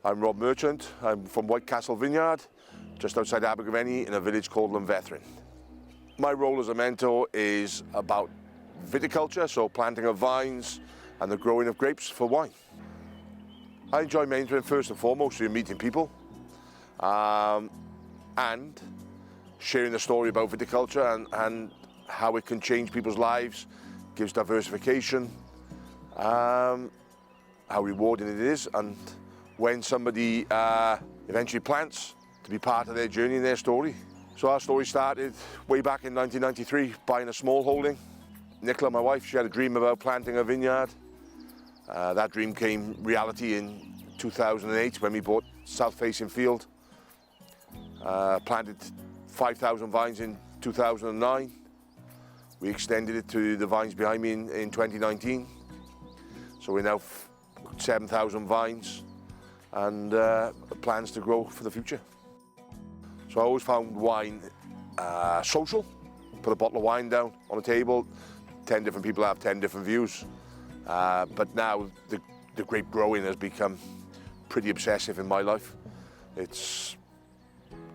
I'm Rob Merchant. I'm from White Castle Vineyard, just outside Abergavenny in a village called Llanfethrin. My role as a mentor is about viticulture, so planting of vines and the growing of grapes for wine. I enjoy mentoring first and foremost through meeting people and sharing the story about viticulture and how it can change people's lives, gives diversification, how rewarding it is, and when somebody eventually plants, to be part of their journey and their story. So our story started way back in 1993, buying a small holding. Nicola, my wife, she had a dream about planting a vineyard. That dream came reality in 2008 when we bought South Facing Field. Planted 5,000 vines in 2009. We extended it to the vines behind me in 2019. So we're now 7,000 vines and plans to grow for the future. So I always found wine social. Put a bottle of wine down on a table, 10 different people have 10 different views. But now the grape growing has become pretty obsessive in my life. It's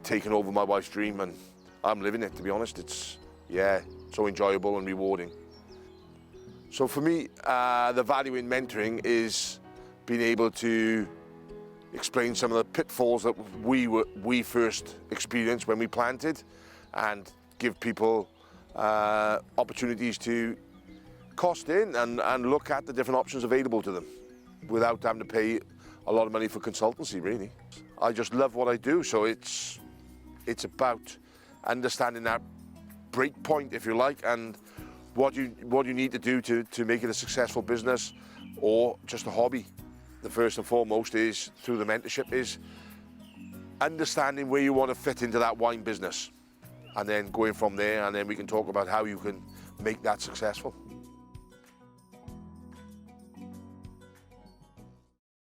taken over my wife's dream and I'm living it, to be honest. It's, yeah, so enjoyable and rewarding. So for me, the value in mentoring is being able to explain some of the pitfalls that we first experienced when we planted and give people opportunities to cost in and look at the different options available to them without having to pay a lot of money for consultancy, really. I just love what I do, so it's about understanding that break point, if you like, and what you need to do to make it a successful business or just a hobby. The first and foremost is, through the mentorship, is understanding where you want to fit into that wine business and then going from there, and then we can talk about how you can make that successful.